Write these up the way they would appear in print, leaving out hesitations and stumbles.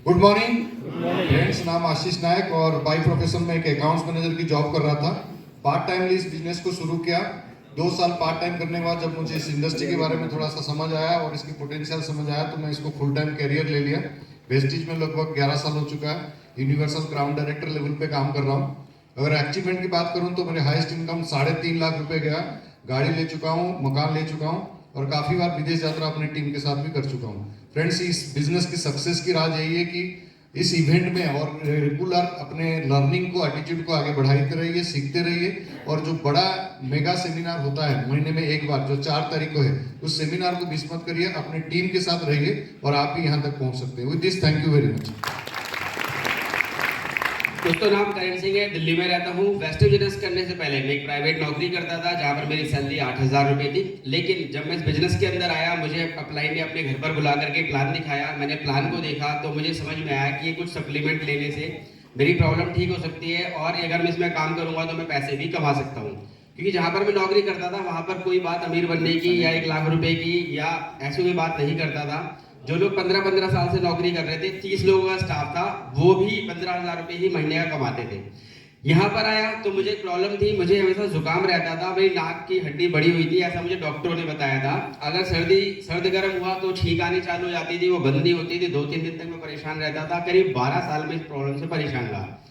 Good morning friends, नाम आशीष नायक और by profession में एक अकाउंट्स मैनेजर की जॉब कर रहा था। पार्ट टाइम इस बिजनेस को शुरू किया। 2 साल पार्ट टाइम करने के बाद जब मुझे इस इंडस्ट्री के बारे में थोड़ा सा समझ आया और इसकी पोटेंशियल समझ आया तो मैं इसको फुल टाइम कैरियर ले लिया। वेस्टीज में लगभग 11 साल हो चुका है। यूनिवर्सल ग्राउंड डायरेक्टर लेवल पे काम कर रहा हूँ। अगर अचीवमेंट की बात करूँ तो मेरे हाईएस्ट इनकम 3.5 लाख रुपए गया। गाड़ी ले चुका हूँ, मकान ले चुका हूँ और काफ़ी बार विदेश यात्रा अपनी टीम के साथ भी कर चुका हूँ। फ्रेंड्स, इस बिजनेस की सक्सेस की राज यही है कि इस इवेंट में और रेगुलर अपने लर्निंग को, एटीट्यूड को आगे बढ़ाते रहिए, सीखते रहिए। और जो बड़ा मेगा सेमिनार होता है महीने में एक बार, जो 4 तारीख को है, उस सेमिनार को मिस मत करिए। अपने टीम के साथ रहिए और आप भी यहाँ तक पहुँच सकते हैं। With this, thank you very much. दोस्तों, नाम करण सिंह है, दिल्ली में रहता हूँ। वेस्टेज बिजनेस करने से पहले मैं एक प्राइवेट नौकरी करता था जहाँ पर मेरी सैलरी 8,000 रुपये थी। लेकिन जब मैं इस बिजनेस के अंदर आया, मुझे अपलाइन ने अपने घर पर बुला करके प्लान दिखाया। मैंने प्लान को देखा तो मुझे समझ में आया कि ये कुछ सप्लीमेंट लेने से मेरी प्रॉब्लम ठीक हो सकती है और अगर मैं इसमें काम करूँगा तो मैं पैसे भी कमा सकता हूँ। क्योंकि जहाँ पर मैं नौकरी करता था वहाँ पर कोई बात अमीर बनने की या 1 लाख रुपए की या ऐसी कोई बात नहीं करता था। जो लोग 15-15 साल से नौकरी कर रहे थे, 30 लोगों का स्टाफ था, वो भी 15,000 रुपये ही महीने का कमाते थे। यहाँ पर आया तो मुझे एक प्रॉब्लम थी, मुझे हमेशा जुकाम रहता था, मेरी नाक की हड्डी बड़ी हुई थी, ऐसा मुझे डॉक्टरों ने बताया था। अगर सर्द गर्म हुआ तो छींक आनी चालू हो जाती थी, वो बंद नहीं होती थी। 2-3 दिन तक मैं परेशान रहता था। करीब 12 साल में इस प्रॉब्लम से परेशान रहा।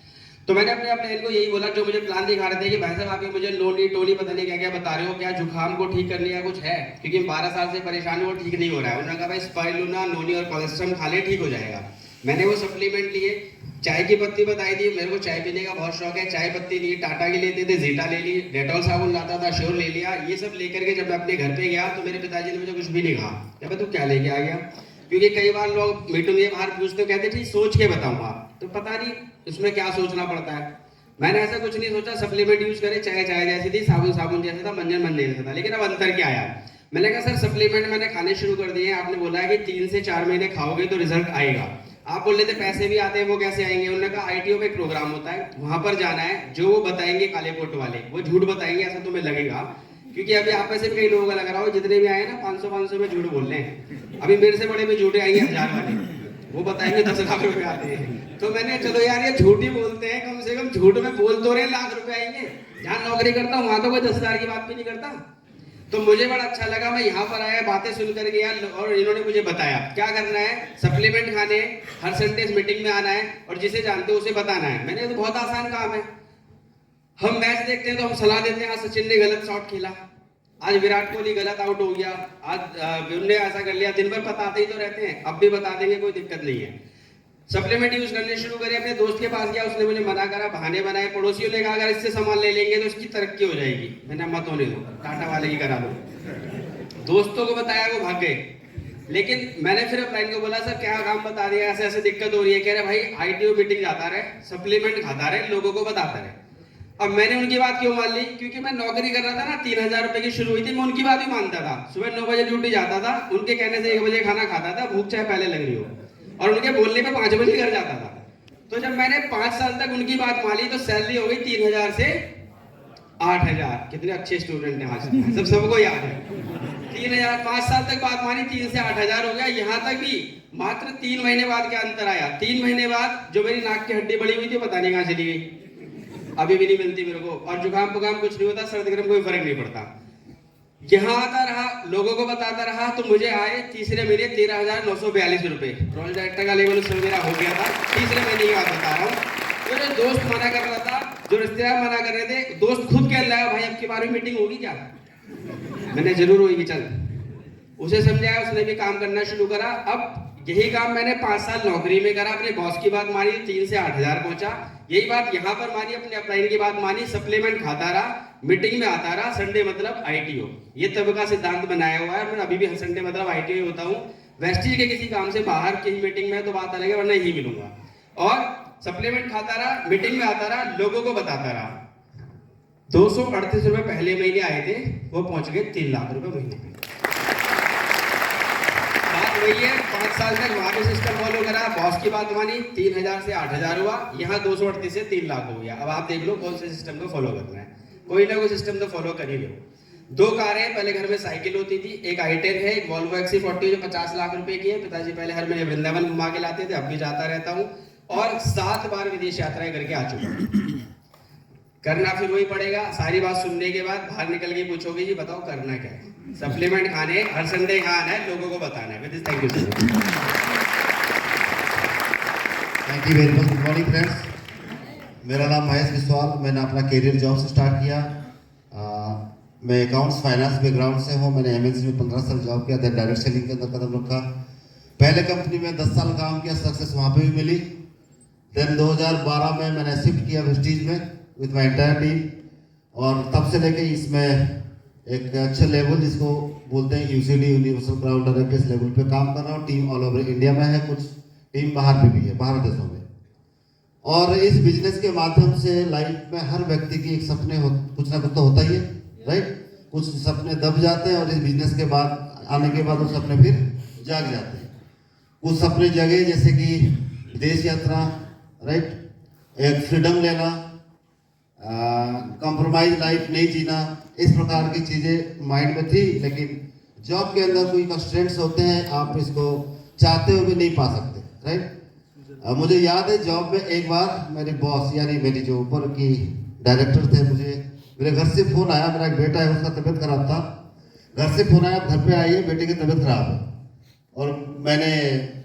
तो मैंने अपने प्लान को यही बोला, जो मुझे प्लान दिखा रहे थे कि भाई साहब आप मुझे नोनी टोनी पता नहीं क्या क्या बता रहे हो, क्या जुकाम को ठीक करने का कुछ है? क्योंकि 12 साल से परेशान हूँ, वो ठीक नहीं हो रहा है। उन्होंने कहा भाई स्पाइरुलिना, नोनी और कोलेस्ट्रम खा ले, ठीक हो जाएगा। मैंने वो सप्लीमेंट लिए। चाय की पत्ती बताई थी, मेरे को चाय पीने का बहुत शौक है। चाय पत्ती ली, टाटा की लेते थे, जीटा ले ली, डेटॉल साबुन लाता था, श्योर ले लिया। ये सब लेकर के जब मैं अपने घर पे गया तो मेरे पिताजी ने मुझे कुछ भी नहीं कहा। क्या तू क्या लेके आ गया? क्योंकि कई बार लोग मीटिंग में बाहर पूछते, कहते ठीक सोच के बताऊंगा, तो पता नहीं इसमें क्या सोचना पड़ता है। मैंने ऐसा कुछ नहीं सोचा, सप्लीमेंट यूज करे, चाय चाय जैसी थी, साबुन साबुन जैसा था, मंजन मंजन जैसा था। लेकिन अब अंतर क्या आया? मैंने कहा सर सप्लीमेंट मैंने खाने शुरू कर दिए हैं, आपने बोला है कि 3 से 4 महीने खाओगे तो रिजल्ट आएगा। आप बोल रहे थे पैसे भी आते हैं, वो कैसे आएंगे? उन्होंने कहा आईटीओ में एक प्रोग्राम होता है, वहां पर जाना है, जो वो बताएंगे काले कोट वाले, वो झूठ बताएंगे ऐसा तुम्हें लगेगा। क्योंकि अभी आप में से भी कई लोगों का लग रहा हो, जितने भी आए ना 500 में झूठ बोल रहे हैं। अभी मेरे से बड़े भी झूठे आएंगे 1000 वाले, वो बताएंगे 10 लाख रुपए आते हैं। तो मैंने चलो यार ये झूठ ही बोलते हैं, कम से कम झूठ में बोल तो रहे, लाख रुपए आएंगे। जहाँ नौकरी करता हूँ वहां तो कोई 10,000 की बात भी नहीं करता। तो मुझे बड़ा अच्छा लगा, मैं यहाँ पर आया, बातें सुन कर गया और इन्होंने मुझे बताया क्या करना है। सप्लीमेंट खाने, हर संडे मीटिंग में आना है और जिसे जानते हो उसे बताना है। मैंने तो बहुत आसान काम है। हम मैच देखते हैं तो हम सलाह देते हैं, आज सचिन ने गलत शॉट खेला, आज विराट कोहली गलत आउट हो गया, आज उन्होंने ऐसा कर लिया। दिन भर बताते ही तो रहते हैं, अब भी बता देंगे, कोई दिक्कत नहीं है। सप्लीमेंट यूज करने शुरू करें। अपने दोस्त के पास गया, उसने मुझे मना करा, बहाने बनाए। पड़ोसियों ने कहा अगर इससे सामान ले लेंगे तो इसकी तरक्की हो जाएगी। मैंने मत होने दो, टाटा वाले की करा दो। दोस्तों को बताया, वो भाग गए। लेकिन मैंने फिर अपलाइन को बोला सर क्या काम बता दिया, ऐसे ऐसे दिक्कत हो रही है। कह रहे भाई आईटीओ मीटिंग जाता रहे, सप्लीमेंट खाता रहे, लोगों को बताता रहे। अब मैंने उनकी बात क्यों मान ली? क्योंकि मैं नौकरी कर रहा था ना, 3,000 रुपए की शुरू हुई थी, मैं उनकी बात ही मानता था। सुबह 9 बजे ड्यूटी जाता था, उनके कहने से 1 बजे खाना खाता था, भूख चाहे पहले लग रही हो, और उनके बोलने पे 5 बजे घर जाता था। तो जब मैंने 5 साल तक उनकी बात मानी तो सैलरी हो गई 3,000 से 8,000। कितने अच्छे स्टूडेंट हैं आज, सबको याद है। 3,000, 5 साल तक बात मानी, 3 से 8,000 हो गया। यहाँ तक भी मात्र 3 महीने बाद क्या अंतर आया? 3 महीने बाद जो मेरी नाक की हड्डी बड़ी हुई थी, पता नहीं कहाँ चली गई, अभी भी नहीं मिलती मेरे को। और जुकाम पुकाम कुछ नहीं होता, सर्द गर्म कोई फर्क नहीं पड़ता। यहाँ आता रहा, लोगों को बताता रहा, तो मुझे आए तीसरे महीने 13,942 रुपए। प्रोजेक्ट डायरेक्टर का लेवल उस समय मेरा हो गया था। तीसरे महीने की बात बता रहा हूँ। तो जो दोस्त मना कर रहा था, जो रिश्तेदार मना कर रहे थे, दोस्त खुद कह रहा है भाई अब की बार मीटिंग होगी क्या? मैंने जरूर होगी, चल। उसे समझाया, उसने भी काम करना शुरू करा। अब यही काम मैंने 5 साल नौकरी में करा। अपने बॉस की बात मानी, 3 से 8,000 पहुंचा। यही बात यहाँ पर मानी, अपने अपलाइन की बात मानी, सप्लीमेंट खाता रहा, मीटिंग में आता रहा। संडे मतलब आईटीओ, ये तब का सिद्धांत बनाया हुआ है। मैं अभी भी संडे मतलब आईटीओ होता हूँ। वेस्टीज के किसी काम से बाहर की मीटिंग में तो बात अलग है, वरना यही मिलूंगा। और सप्लीमेंट खाता रहा, मीटिंग में आता रहा, लोगों को बताता रहा। 238 रुपए पहले महीने आए थे, वो पहुंच गए 3 लाख रुपए महीने पे। वही है, 5 साल तक वहां भी सिस्टम फॉलो करा, बॉस की बात मानी, 3,000 से 8,000 हुआ। यहाँ 238 से 3 लाख हो गया। अब आप देख लो कौन से सिस्टम को फॉलो करना है। कोई ना कोई सिस्टम तो फॉलो कर ही लो। 2 कारें, पहले घर में साइकिल होती थी, एक i10 है, एक वॉल्वो XC40 जो 50 लाख रुपए की है। पिताजी पहले हर महीने वृंदावन घुमा के लाते थे, अब भी जाता रहता हूँ, और 7 बार विदेश यात्राएं करके आ चुका हूँ। करना फिर वही पड़ेगा। सारी बात सुनने के बाद बाहर निकल के पूछोगे जी बताओ करना क्या है। सप्लीमेंट खाने, हर संडे खाना है, लोगों को बताना है। With thank you sir. Thank you very much. Good morning friends, मेरा नाम महेश विश्वाल। मैंने अपना करियर जॉब से स्टार्ट किया। मैं अकाउंट्स फाइनेंस बैकग्राउंड से हूँ। मैंने एमएनसी में 15 साल जॉब किया, देन डायरेक्ट सेलिंग के अंदर कदम रखा। पहले कंपनी में 10 साल काम किया, सक्सेस वहाँ पे भी मिली। देन 2012 में मैंने शिफ्ट किया वेस्टीज में विद माई एंटायर टीम, और तब से लेके इसमें एक अच्छे लेवल जिसको बोलते हैं UCD universal cloud directors level पे काम कर रहा हूँ। टीम ऑल ओवर इंडिया में है, कुछ टीम बाहर पे भी है, बाहर देशों में। और इस बिजनेस के माध्यम से लाइफ में हर व्यक्ति की एक सपने कुछ ना कुछ तो होता ही है, राइट। कुछ सपने दब जाते हैं और इस बिजनेस के बाद आने के बाद वो सपने फिर जाग जाते हैं। कुछ सपने जगे जैसे कि विदेश यात्रा, राइट, एक फ्रीडम लेना, कॉम्प्रोमाइज लाइफ नहीं जीना, इस प्रकार की चीज़ें माइंड में थी। लेकिन जॉब के अंदर कोई कंस्ट्रेंट्स होते हैं, आप इसको चाहते हुए भी नहीं पा सकते, राइट। मुझे याद है जॉब में एक बार मेरे बॉस यानी मेरी जो ऊपर की डायरेक्टर थे, मुझे मेरे घर से फ़ोन आया, मेरा एक बेटा है उसका तबीयत खराब था, घर से फ़ोन आया घर पे आइए बेटे की तबीयत खराब है। और मैंने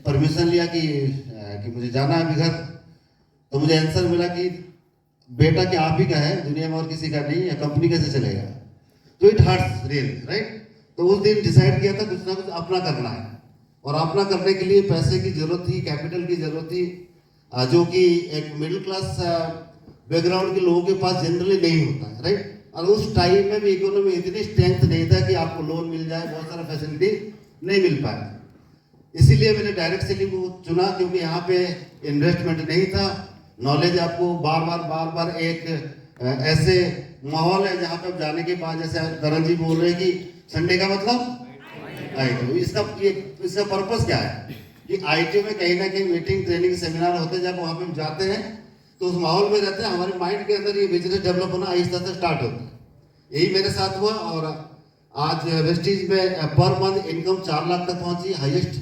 परमिशन लिया कि मुझे जाना है अभी घर। तो मुझे आंसर मिला कि बेटा क्या आप ही का है, दुनिया में और किसी का नहीं है, कंपनी कैसे चलेगा। तो इट हर्ट्स रियली, राइट। तो उस दिन डिसाइड किया था कुछ ना कुछ अपना करना है, और अपना करने के लिए पैसे की जरूरत थी, कैपिटल की जरूरत थी, जो कि एक मिडिल क्लास बैकग्राउंड के लोगों के पास जनरली नहीं होता है, राइट। और उस टाइम में भी इकोनॉमी इतनी स्ट्रेंथ नहीं था कि आपको लोन मिल जाए, बहुत सारा फैसिलिटी नहीं मिल पाया। इसीलिए मैंने डायरेक्ट सेलिंग को चुना, क्योंकि यहाँ पे इन्वेस्टमेंट नहीं था। नॉलेज आपको बार बार एक ऐसे माहौल है जहाँ पे आप जाने के बाद, जैसे करण जी बोल रहे हैं कि संडे का मतलब आईटी। इसका पर्पस क्या है कि आईटी में कहीं ना कहीं मीटिंग, ट्रेनिंग, सेमिनार होते हैं। जब वहाँ पे जाते हैं तो उस माहौल में रहते हैं, हमारे माइंड के अंदर ये बिजनेस डेवलप होना आहिस्ता से स्टार्ट होता है। यही मेरे साथ हुआ, और आज वेस्टीज में पर मंथ इनकम 4 लाख तक पहुंची, हाईएस्ट।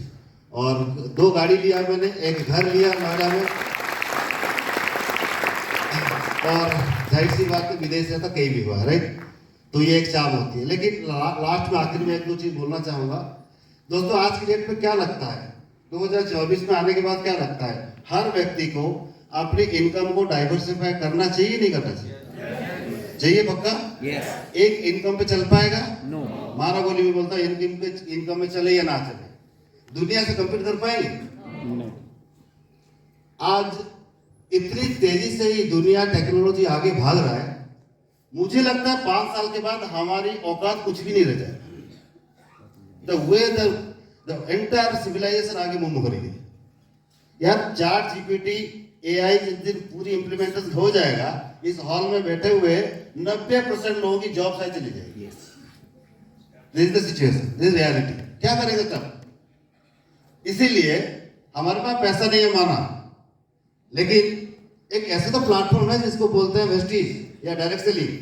और 2 गाड़ी लिया मैंने, एक घर लिया नोएडा में, और जाहिर सी बात है विदेश से तो कहीं भी हुआ, राइट। तो ये एक चाम होती है। लेकिन लास्ट में आखिर में 1-2 चीज बोलना चाहूँगा। दोस्तों आज की डेट में क्या लगता है, 2024 में आने के बाद क्या लगता है, हर व्यक्ति को अपनी इनकम को डाइवर्सिफाई करना चाहिए, नहीं करना चाहिए? चाहिए पक्का? यस। एक इनकम पे चल पाएगा? नो। मारा गोली में बोलता है इनकम में चले या ना चले, दुनिया से कंपीट कर पाएंगे? आज इतनी तेजी से ही दुनिया टेक्नोलॉजी आगे भाग रहा है, मुझे लगता है 5 साल के बाद हमारी औकात कुछ भी नहीं रह जाए। The way the entire civilisation आगे मूव करेगी यार। चैट जीपीटी, एआई जिस दिन पूरी इंप्लीमेंटेशन हो जाएगा, इस हॉल में बैठे हुए 90% लोगों की जॉब शायद चली जाएगी। This is the situation, this reality. क्या करेंगे तब? इसीलिए हमारे पास पैसा नहीं है माना, लेकिन एक ऐसा तो प्लेटफॉर्म है जिसको बोलते हैं वेस्टीज या डायरेक्ट सेलिंग।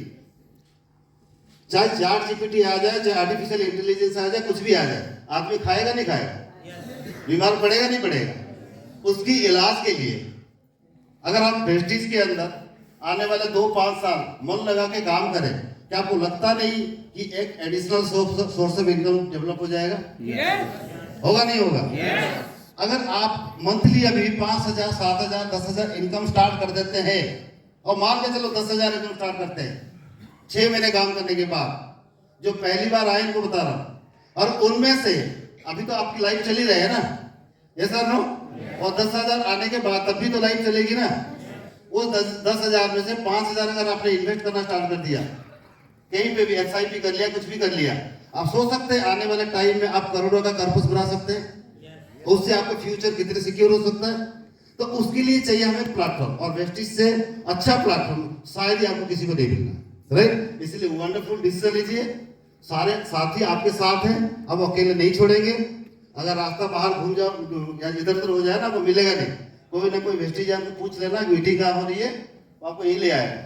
चाहे चैट जीपीटी आ जाए, चाहे आर्टिफिशियल इंटेलिजेंस आ जाए, कुछ भी आ जाए, आदमी खाएगा नहीं खाएगा, बीमार पड़ेगा नहीं पड़ेगा। उसकी इलाज के लिए अगर आप वेस्टीज के अंदर आने वाले 2-5 साल मन लगा के काम करें, क्या आपको लगता नहीं कि एक additional source of income develop हो जाएगा? होगा नहीं होगा? अगर आप मंथली अभी 5,000, 7,000, 10,000 इनकम स्टार्ट कर देते हैं, और मान के चलो 10,000 इनकम स्टार्ट करते हैं 6 महीने काम करने के बाद, जो पहली बार आए इनको बता रहा हूं, और उनमें से अभी तो आपकी लाइफ चली रही है ना, ये सर नो, और 10,000 आने के बाद तब भी तो लाइफ चलेगी ना। वो 10,000 में से 5,000 अगर आपने इन्वेस्ट करना स्टार्ट कर दिया, कहीं पे भी SIP कर लिया, कुछ भी कर लिया, आप सोच सकते हैं आने वाले टाइम में आप करोड़ों का कॉर्पस बना सकते हैं। उससे आपका फ्यूचर कितने सिक्योर हो सकता है। तो उसके लिए चाहिए हमें प्लेटफॉर्म, और वेस्टीज से अच्छा प्लेटफॉर्म शायद ही आपको किसी को नहीं मिलना, राइट। इसलिए वंडरफुल डिसीजन लीजिए, सारे साथी आपके साथ हैं, अब अकेले नहीं छोड़ेंगे। अगर रास्ता बाहर घूम जाओ या इधर उधर हो जाए ना, वो मिलेगा नहीं, कोई ना कोई वेस्टीज आपको पूछ लेना मीटिंग कहाँ हो रही है, वो आपको यही ले आएगा।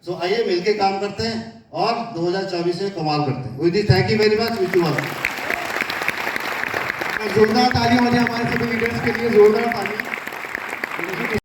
सो आइए मिलके काम करते हैं। और 2024 में कमाल करते हैं। With this thank you very much, wish you all. जोरदार तालियां हो जाए हमारे सभी लीडर्स के लिए, जोरदार तालियां।